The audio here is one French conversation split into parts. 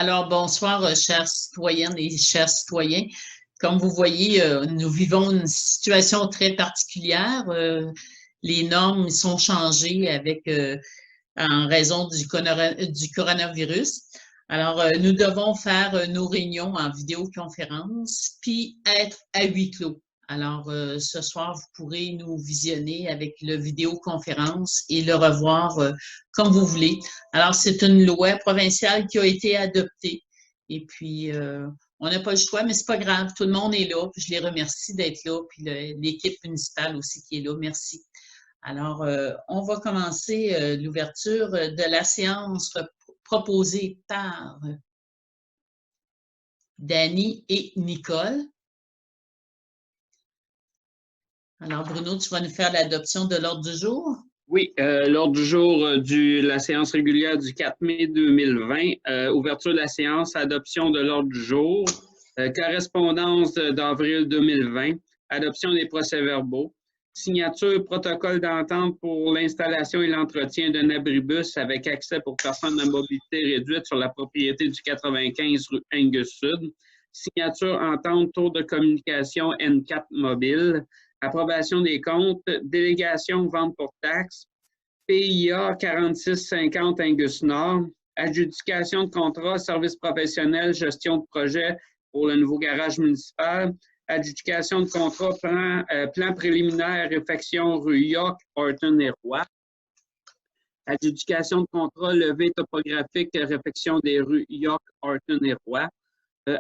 Alors, bonsoir, chères citoyennes et chers citoyens. Comme vous voyez, nous vivons une situation très particulière. Les normes sont changées en raison du coronavirus. Alors, nous devons faire nos réunions en vidéoconférence, puis être à huis clos. Alors, ce soir, vous pourrez nous visionner avec le vidéoconférence et le revoir comme vous voulez. Alors, c'est une loi provinciale qui a été adoptée. Et puis, on n'a pas le choix, mais c'est pas grave. Tout le monde est là. Puis je les remercie d'être là. Puis l'équipe municipale aussi qui est là. Merci. Alors, on va commencer l'ouverture de la séance proposée par Dany et Nicole. Alors, Bruno, tu vas nous faire l'adoption de l'ordre du jour? Oui, l'ordre du jour de la séance régulière du 4 mai 2020, ouverture de la séance, adoption de l'ordre du jour, correspondance d'avril 2020, adoption des procès-verbaux, signature protocole d'entente pour l'installation et l'entretien d'un abribus avec accès pour personnes à mobilité réduite sur la propriété du 95 rue Angus Sud, signature entente tour de communication N4 mobile, approbation des comptes, délégation vente pour taxes, PIA 4650 Angus Nord, adjudication de contrat, service professionnel, gestion de projet pour le nouveau garage municipal, adjudication de contrat, plan préliminaire, réfection rue York, Horton et Roy, adjudication de contrat, levée topographique, réfection des rues York, Horton et Roy,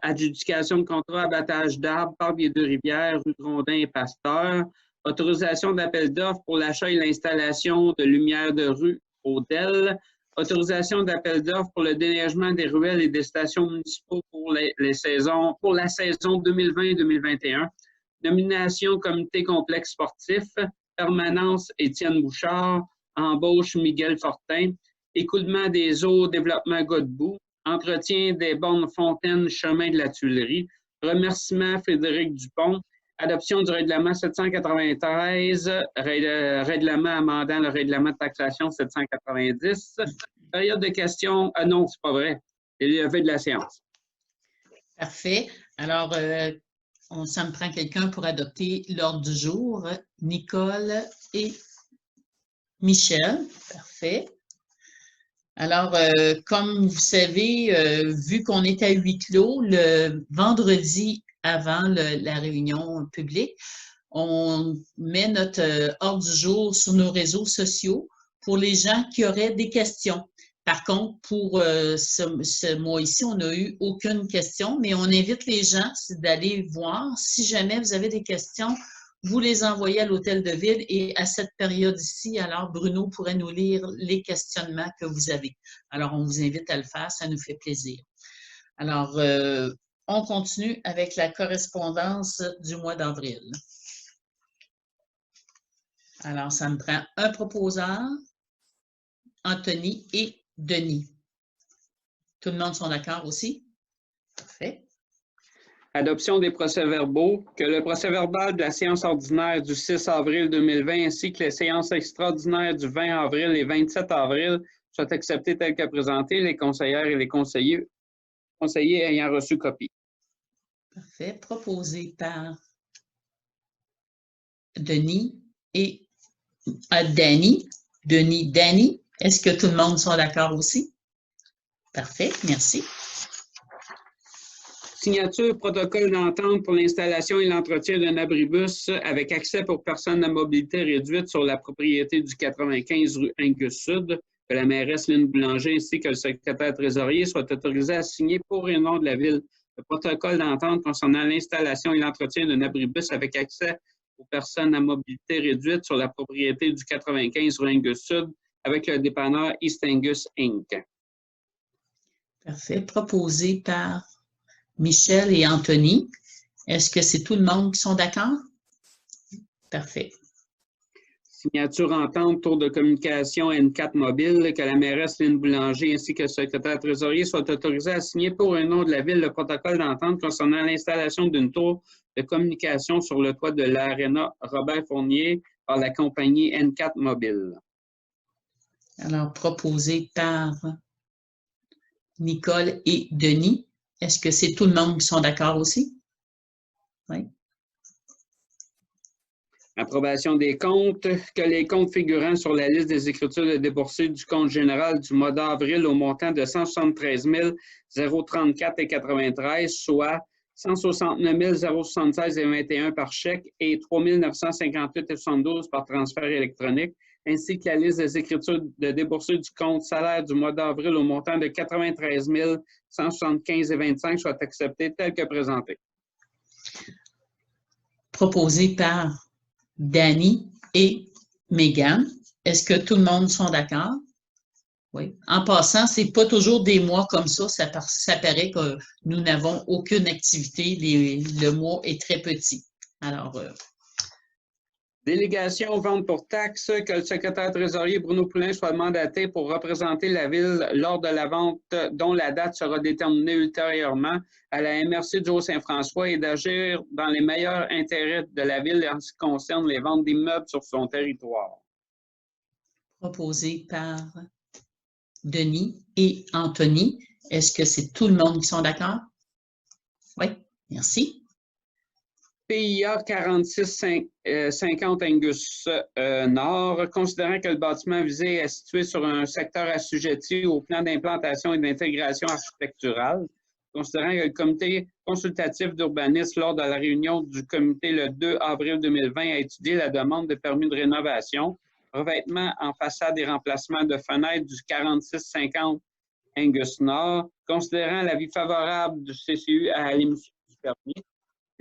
adjudication de contrat, abattage d'arbres, Parc des Deux-Rivières, rue Grondin et Pasteur, autorisation d'appel d'offres pour l'achat et l'installation de lumières de rue Hôtel, autorisation d'appel d'offres pour le déneigement des ruelles et des stations municipaux pour la saison 2020-2021, nomination comité complexe sportif, permanence Étienne Bouchard, embauche Miguel Fortin, écoulement des eaux, développement Godbout, entretien des bornes fontaines, chemin de la Tuilerie, remerciement Frédéric Dupont, adoption du règlement 793, règlement amendant le règlement de taxation 790, période de questions, non, c'est pas vrai, c'est levé de la séance. Parfait. Alors, ça me prend quelqu'un pour adopter l'ordre du jour. Nicole et Michel. Parfait. Alors, comme vous savez, vu qu'on est à huis clos, le vendredi avant la réunion publique, on met notre ordre du jour sur nos réseaux sociaux pour les gens qui auraient des questions. Par contre, pour ce mois ici, on n'a eu aucune question, mais on invite les gens d'aller voir. Si jamais vous avez des questions, vous les envoyez à l'hôtel de ville et à cette période ici, alors Bruno pourrait nous lire les questionnements que vous avez. Alors, on vous invite à le faire, ça nous fait plaisir. Alors, on continue avec la correspondance du mois d'avril. Alors, ça me prend un proposeur, Anthony et Denis. Tout le monde sont d'accord aussi? Parfait. Adoption des procès-verbaux, que le procès-verbal de la séance ordinaire du 6 avril 2020 ainsi que les séances extraordinaires du 20 avril et 27 avril soient acceptés tels que présentés, les conseillères et les conseillers ayant reçu copie. Parfait. Proposé par Denis et Dany. Dany. Est-ce que tout le monde sont d'accord aussi? Parfait. Merci. Signature protocole d'entente pour l'installation et l'entretien d'un abribus avec accès pour personnes à mobilité réduite sur la propriété du 95 rue Angus Sud, que la mairesse Lynne Boulanger ainsi que le secrétaire trésorier soient autorisés à signer pour et au nom de la ville le protocole d'entente concernant l'installation et l'entretien d'un abribus avec accès aux personnes à mobilité réduite sur la propriété du 95 rue Angus Sud avec le dépanneur East Angus Inc. Parfait. Proposé par Michel et Anthony. Est-ce que c'est tout le monde qui sont d'accord? Parfait. Signature entente, tour de communication N4 mobile, que la mairesse Lynne Boulanger ainsi que le secrétaire trésorier soient autorisés à signer pour un nom de la ville le protocole d'entente concernant l'installation d'une tour de communication sur le toit de l'Aréna Robert Fournier par la compagnie N4 mobile. Alors, proposé par Nicole et Denis. Est-ce que c'est tout le monde qui sont d'accord aussi? Oui. Approbation des comptes. Que les comptes figurant sur la liste des écritures de déboursés du compte général du mois d'avril au montant de 173 034,93, soit 169 076,21 par chèque et 3 958,72 par transfert électronique, ainsi que la liste des écritures de déboursés du compte salaire du mois d'avril au montant de 93 175,25 soit acceptées telles que présentées. Proposé par Danny et Megan. Est-ce que tout le monde sont d'accord? Oui. En passant, ce n'est pas toujours des mois comme ça. Ça paraît que nous n'avons aucune activité. Le mois est très petit. Alors, délégation vente pour taxes, que le secrétaire trésorier Bruno Poulin soit mandaté pour représenter la Ville lors de la vente dont la date sera déterminée ultérieurement à la MRC du Haut-Saint-François et d'agir dans les meilleurs intérêts de la Ville en ce qui concerne les ventes d'immeubles sur son territoire. Proposé par Denis et Anthony. Est-ce que c'est tout le monde qui sont d'accord? Oui, merci. PIA 4650 Angus Nord, considérant que le bâtiment visé est situé sur un secteur assujetti au plan d'implantation et d'intégration architecturale, considérant que le comité consultatif d'urbanisme, lors de la réunion du comité le 2 avril 2020, a étudié la demande de permis de rénovation, revêtement en façade et remplacement de fenêtres du 4650 Angus Nord, considérant l'avis favorable du CCU à l'émission du permis.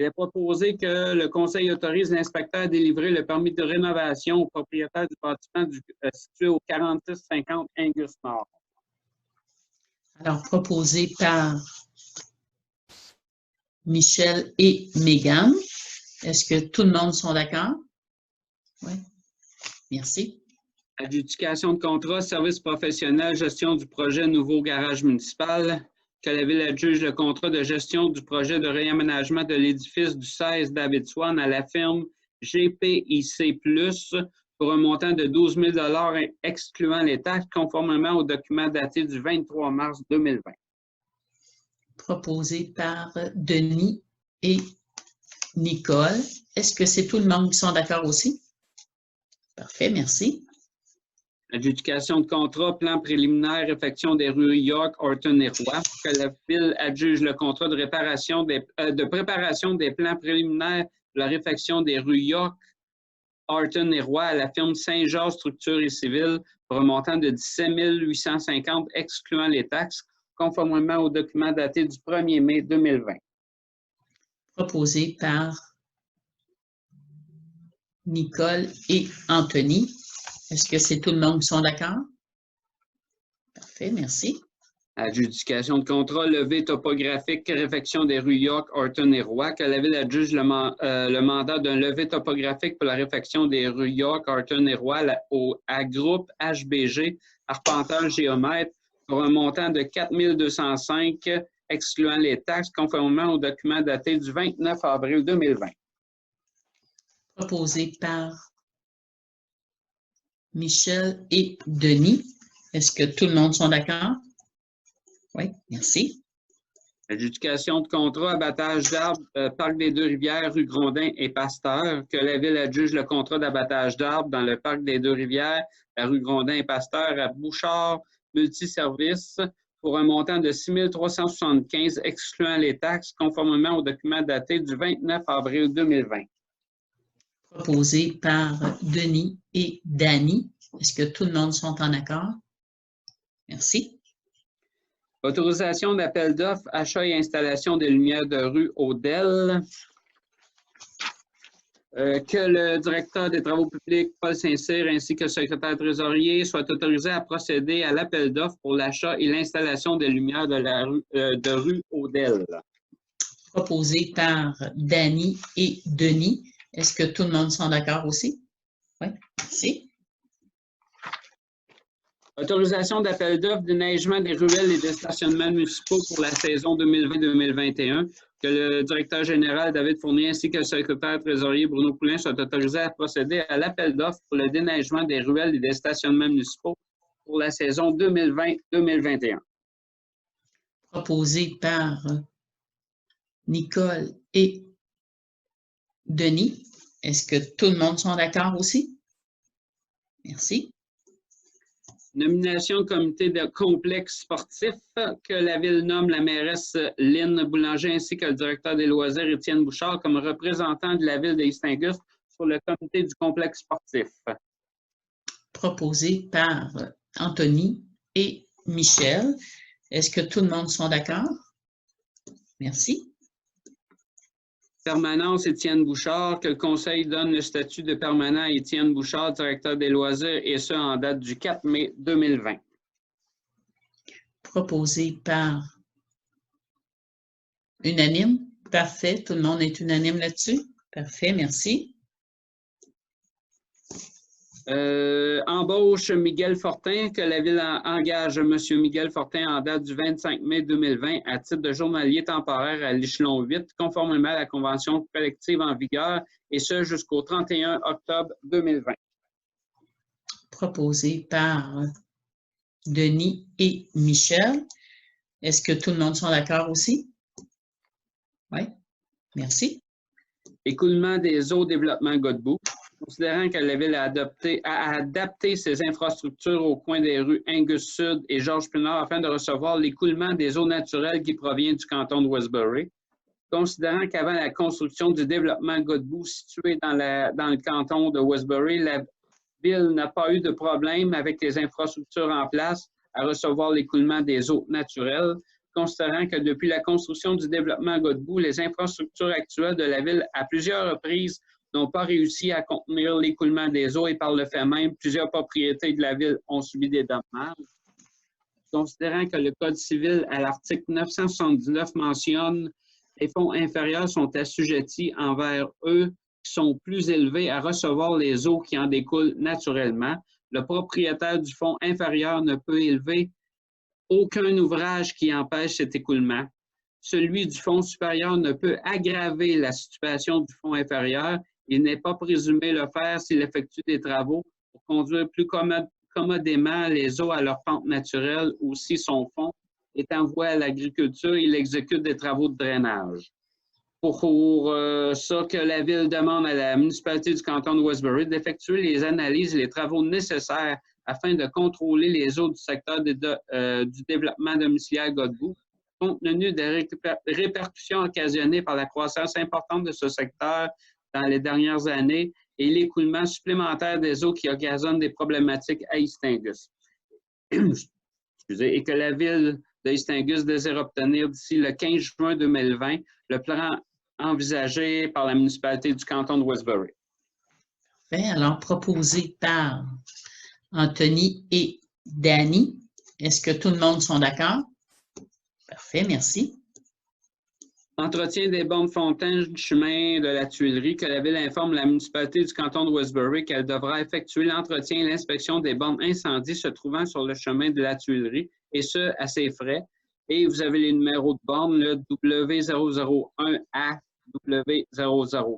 Il est proposé que le Conseil autorise l'inspecteur à délivrer le permis de rénovation au propriétaire du bâtiment situé au 4650 Angus Nord. Alors, proposé par Michel et Megan. Est-ce que tout le monde sont d'accord? Oui. Merci. Adjudication de contrat, service professionnel, gestion du projet nouveau garage municipal. Que la Ville adjuge le contrat de gestion du projet de réaménagement de l'édifice du 16 David Swan à la firme GPIC+, pour un montant de 12 000 $ excluant les taxes, conformément au document daté du 23 mars 2020. Proposé par Denis et Nicole. Est-ce que c'est tout le monde qui sont d'accord aussi? Parfait, merci. Adjudication de contrat, plan préliminaire, réfection des rues York, Horton et Roy. Que la Ville adjuge le contrat de préparation des plans préliminaires de la réfection des rues York, Horton et Roy à la firme Saint-Georges Structures et Civiles pour un montant de 17 850 excluant les taxes, conformément au document daté du 1er mai 2020. Proposé par Nicole et Anthony. Est-ce que c'est tout le monde qui sont d'accord? Parfait, merci. Adjudication de contrat, levée topographique, réfection des rues York, Horton et Roy. Que la Ville adjuge le mandat d'un levé topographique pour la réfection des rues York, Horton et Roy à groupe HBG, arpenteur géomètre, pour un montant de 4 205, excluant les taxes, conformément au document daté du 29 avril 2020. Proposé par Michel et Denis. Est-ce que tout le monde sont d'accord? Oui, merci. Adjudication de contrat, abattage d'arbres, Parc des Deux-Rivières, rue Grondin et Pasteur. Que la Ville adjuge le contrat d'abattage d'arbres dans le Parc des Deux-Rivières, la rue Grondin et Pasteur à Bouchard Multiservices pour un montant de 6 375, excluant les taxes, conformément au document daté du 29 avril 2020. Proposé par Denis et Danny. Est-ce que tout le monde sont en accord? Merci. Autorisation d'appel d'offres, achat et installation des lumières de rue Odell. Que le directeur des travaux publics, Paul Saint-Cyr, ainsi que le secrétaire trésorier soient autorisés à procéder à l'appel d'offres pour l'achat et l'installation des lumières de rue Odell. Proposé par Danny et Denis. Est-ce que tout le monde sont d'accord aussi? Oui, merci. Autorisation d'appel d'offres déneigement des ruelles et des stationnements municipaux pour la saison 2020-2021. Que le directeur général David Fournier ainsi que le secrétaire trésorier Bruno Poulin soient autorisés à procéder à l'appel d'offres pour le déneigement des ruelles et des stationnements municipaux pour la saison 2020-2021. proposé par Nicole et Denis. Est-ce que tout le monde sont d'accord aussi? Merci. Nomination comité de complexe sportif que la Ville nomme la mairesse Lynne Boulanger ainsi que le directeur des loisirs Étienne Bouchard comme représentant de la Ville d'East-Angus sur le comité du complexe sportif. Proposé par Anthony et Michel. Est-ce que tout le monde sont d'accord? Merci. Permanence Étienne Bouchard, que le Conseil donne le statut de permanent à Étienne Bouchard, directeur des loisirs, et ce en date du 4 mai 2020. Proposé par unanime. Parfait. Tout le monde est unanime là-dessus. Parfait. Merci. Embauche Miguel Fortin, que la Ville engage M. Miguel Fortin en date du 25 mai 2020 à titre de journalier temporaire à l'échelon 8, conformément à la convention collective en vigueur, et ce jusqu'au 31 octobre 2020. Proposé par Denis et Michel. Est-ce que tout le monde sont d'accord aussi? Oui. Merci. Écoulement des eaux, développement Godbout. Considérant que la Ville a adapté ses infrastructures au coin des rues Angus Sud et Georges Pinard afin de recevoir l'écoulement des eaux naturelles qui provient du canton de Westbury. Considérant qu'avant la construction du développement Godbout situé dans le canton de Westbury, la Ville n'a pas eu de problème avec les infrastructures en place à recevoir l'écoulement des eaux naturelles. Considérant que depuis la construction du développement Godbout, les infrastructures actuelles de la Ville à plusieurs reprises n'ont pas réussi à contenir l'écoulement des eaux et par le fait même, plusieurs propriétés de la Ville ont subi des dommages. Considérant que le Code civil à l'article 979 mentionne les fonds inférieurs sont assujettis envers eux qui sont plus élevés à recevoir les eaux qui en découlent naturellement, le propriétaire du fonds inférieur ne peut élever aucun ouvrage qui empêche cet écoulement. Celui du fonds supérieur ne peut aggraver la situation du fonds inférieur. Il n'est pas présumé le faire s'il effectue des travaux pour conduire plus commodément les eaux à leur pente naturelle ou si son fonds étant voué à l'agriculture, il exécute des travaux de drainage. Pour ça que la Ville demande à la municipalité du canton de Westbury d'effectuer les analyses et les travaux nécessaires afin de contrôler les eaux du secteur du développement domiciliaire Godbout, compte tenu des répercussions occasionnées par la croissance importante de ce secteur dans les dernières années et l'écoulement supplémentaire des eaux qui occasionnent des problématiques à East-Angus. Et que la Ville de East-Angus désire obtenir d'ici le 15 juin 2020 le plan envisagé par la municipalité du canton de Westbury. Parfait. Alors, proposé par Anthony et Danny. Est-ce que tout le monde sont d'accord? Parfait, merci. Entretien des bornes fontaines du chemin de la Tuilerie, que la Ville informe la municipalité du canton de Westbury qu'elle devra effectuer l'entretien et l'inspection des bornes incendies se trouvant sur le chemin de la Tuilerie, et ce, à ses frais. Et vous avez les numéros de bornes, le W001 à W004.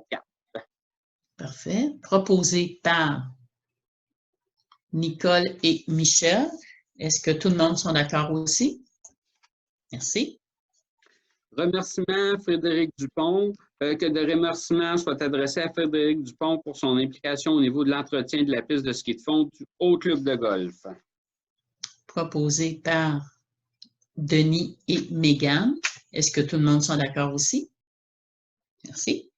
Parfait. Proposé par Nicole et Michel. Est-ce que tout le monde sont d'accord aussi? Merci. Remerciement Frédéric Dupont, que de remerciements soient adressés à Frédéric Dupont pour son implication au niveau de l'entretien de la piste de ski de fond du Haut Club de golf. Proposé par Denis et Mégane. Est-ce que tout le monde sont d'accord aussi? Merci.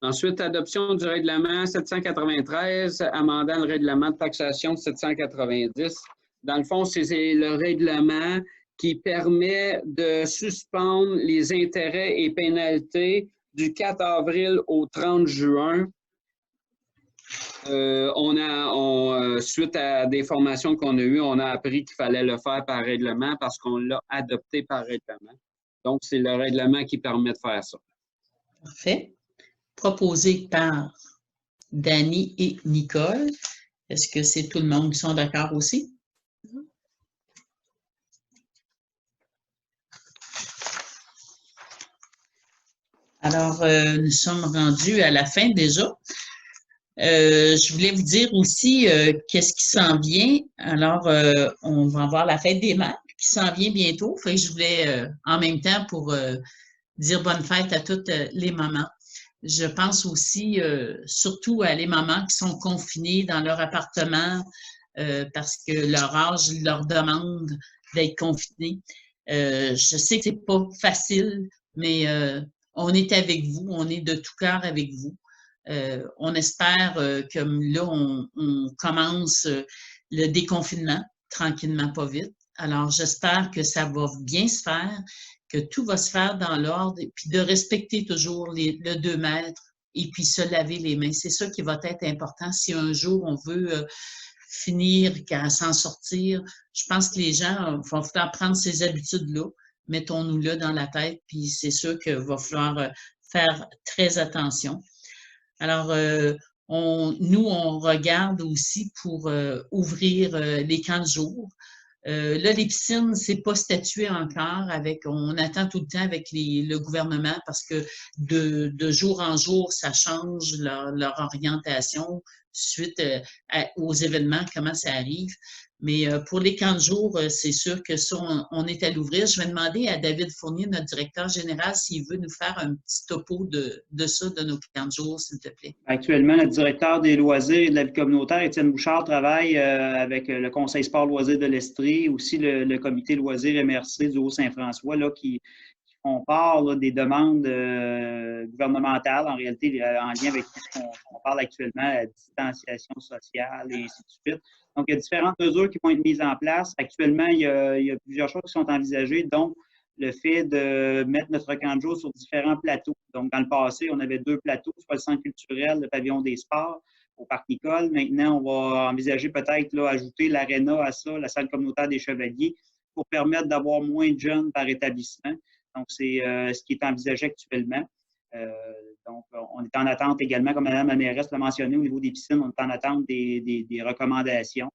Ensuite, adoption du règlement 793, amendant le règlement de taxation de 790. Dans le fond, c'est le règlement qui permet de suspendre les intérêts et pénalités du 4 avril au 30 juin. Suite à des formations qu'on a eues, on a appris qu'il fallait le faire par règlement parce qu'on l'a adopté par règlement. Donc, c'est le règlement qui permet de faire ça. Parfait. Proposé par Danny et Nicole. Est-ce que c'est tout le monde qui sont d'accord aussi? Alors, nous sommes rendus à la fin déjà. Je voulais vous dire aussi qu'est-ce qui s'en vient. Alors, on va avoir la fête des mères qui s'en vient bientôt. Fait que je voulais, en même temps, pour dire bonne fête à toutes les mamans. Je pense aussi, surtout à les mamans qui sont confinées dans leur appartement parce que leur âge leur demande d'être confinées. Je sais que c'est pas facile, mais on est avec vous, on est de tout cœur avec vous. On espère que là, on commence le déconfinement tranquillement, pas vite. Alors, j'espère que ça va bien se faire, que tout va se faire dans l'ordre, et puis de respecter toujours le 2 mètres et puis se laver les mains. C'est ça qui va être important. Si un jour on veut finir qu'à s'en sortir, je pense que les gens vont falloir prendre ces habitudes-là. Mettons-nous-là dans la tête, puis c'est sûr qu'il va falloir faire très attention. Alors, nous, on regarde aussi pour ouvrir les camps de jour. Là, les piscines, c'est pas statué encore. On attend tout le temps avec le gouvernement parce que de jour en jour, ça change leur orientation suite aux événements, comment ça arrive. Mais pour les camps de jour, c'est sûr que ça, on est à l'ouvrir. Je vais demander à David Fournier, notre directeur général, s'il veut nous faire un petit topo de ça, de nos camps de jour, s'il te plaît. Actuellement, notre directeur des loisirs et de la vie communautaire, Étienne Bouchard, travaille avec le Conseil sport loisirs de l'Estrie, aussi le comité loisirs MRC du Haut-Saint-François, là, qui font part là, des demandes gouvernementales, en réalité, en lien avec ce qu'on parle actuellement, la distanciation sociale et ainsi de suite. Donc, il y a différentes mesures qui vont être mises en place. Actuellement, il y a plusieurs choses qui sont envisagées, dont le fait de mettre notre camp de jour sur différents plateaux. Donc, dans le passé, on avait 2 plateaux, soit le centre culturel, le pavillon des sports, au parc Nicole. Maintenant, on va envisager peut-être ajouter l'aréna à ça, la salle communautaire des Chevaliers, pour permettre d'avoir moins de jeunes par établissement. Donc, c'est ce qui est envisagé actuellement. Donc, on est en attente également, comme Mme la mairesse l'a mentionné, au niveau des piscines, on est en attente des recommandations.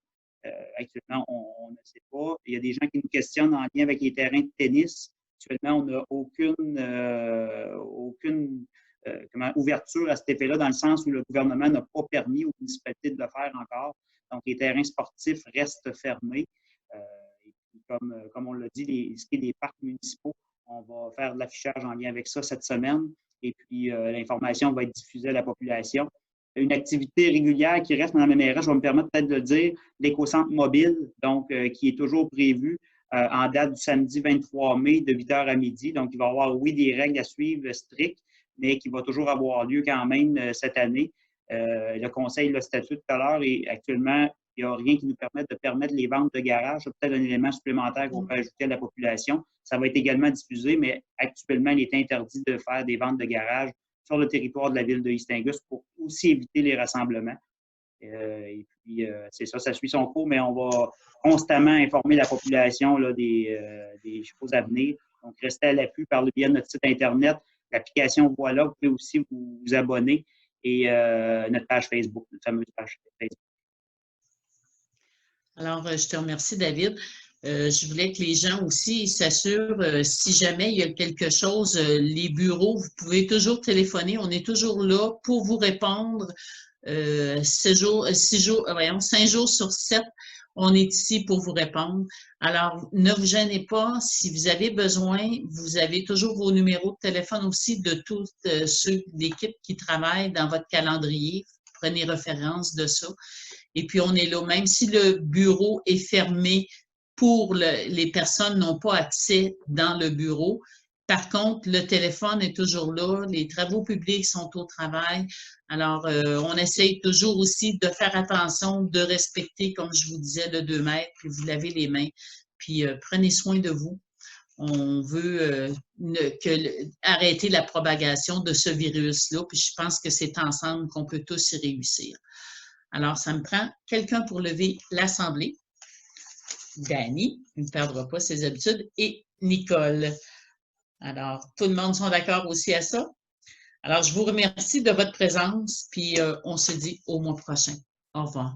Actuellement, on ne sait pas. Il y a des gens qui nous questionnent en lien avec les terrains de tennis. Actuellement, on n'a aucune ouverture à cet effet-là, dans le sens où le gouvernement n'a pas permis aux municipalités de le faire encore. Donc, les terrains sportifs restent fermés. Et puis, comme on l'a dit, ce qui est des parcs municipaux, on va faire de l'affichage en lien avec ça cette semaine. Et puis, l'information va être diffusée à la population. Une activité régulière qui reste, Mme la mairesse, je vais me permettre peut-être de le dire, l'éco-centre mobile, donc qui est toujours prévu en date du samedi 23 mai de 8h à midi. Donc, il va y avoir, oui, des règles à suivre strictes, mais qui va toujours avoir lieu quand même cette année. Le conseil l'a statué tout à l'heure et actuellement, il n'y a rien qui nous permette de permettre les ventes de garage. C'est peut-être un élément supplémentaire qu'on peut ajouter à la population. Ça va être également diffusé, mais actuellement, il est interdit de faire des ventes de garage sur le territoire de la ville de East-Angus pour aussi éviter les rassemblements. Et puis, c'est ça, ça suit son cours, mais on va constamment informer la population là, des choses à venir. Donc, restez à l'affût par le biais de notre site Internet, l'application Voilà, vous pouvez aussi vous abonner et notre page Facebook, notre fameuse page Facebook. Alors, je te remercie, David. Je voulais que les gens aussi s'assurent, si jamais il y a quelque chose, les bureaux, vous pouvez toujours téléphoner. On est toujours là pour vous répondre. 5 jours sur 7, on est ici pour vous répondre. Alors, ne vous gênez pas. Si vous avez besoin, vous avez toujours vos numéros de téléphone aussi de tous ceux d'équipe qui travaillent dans votre calendrier. Prenez référence de ça. Et puis, on est là. Même si le bureau est fermé pour les personnes n'ont pas accès dans le bureau, par contre, le téléphone est toujours là. Les travaux publics sont au travail. Alors, on essaye toujours aussi de faire attention, de respecter, comme je vous disais, le 2 mètres, puis vous lavez les mains. Puis, prenez soin de vous. On veut arrêter la propagation de ce virus-là. Puis, je pense que c'est ensemble qu'on peut tous y réussir. Alors, ça me prend quelqu'un pour lever l'Assemblée. Dany, il ne perdra pas ses habitudes, et Nicole. Alors, tout le monde sont d'accord aussi à ça? Alors, je vous remercie de votre présence, puis on se dit au mois prochain. Au revoir.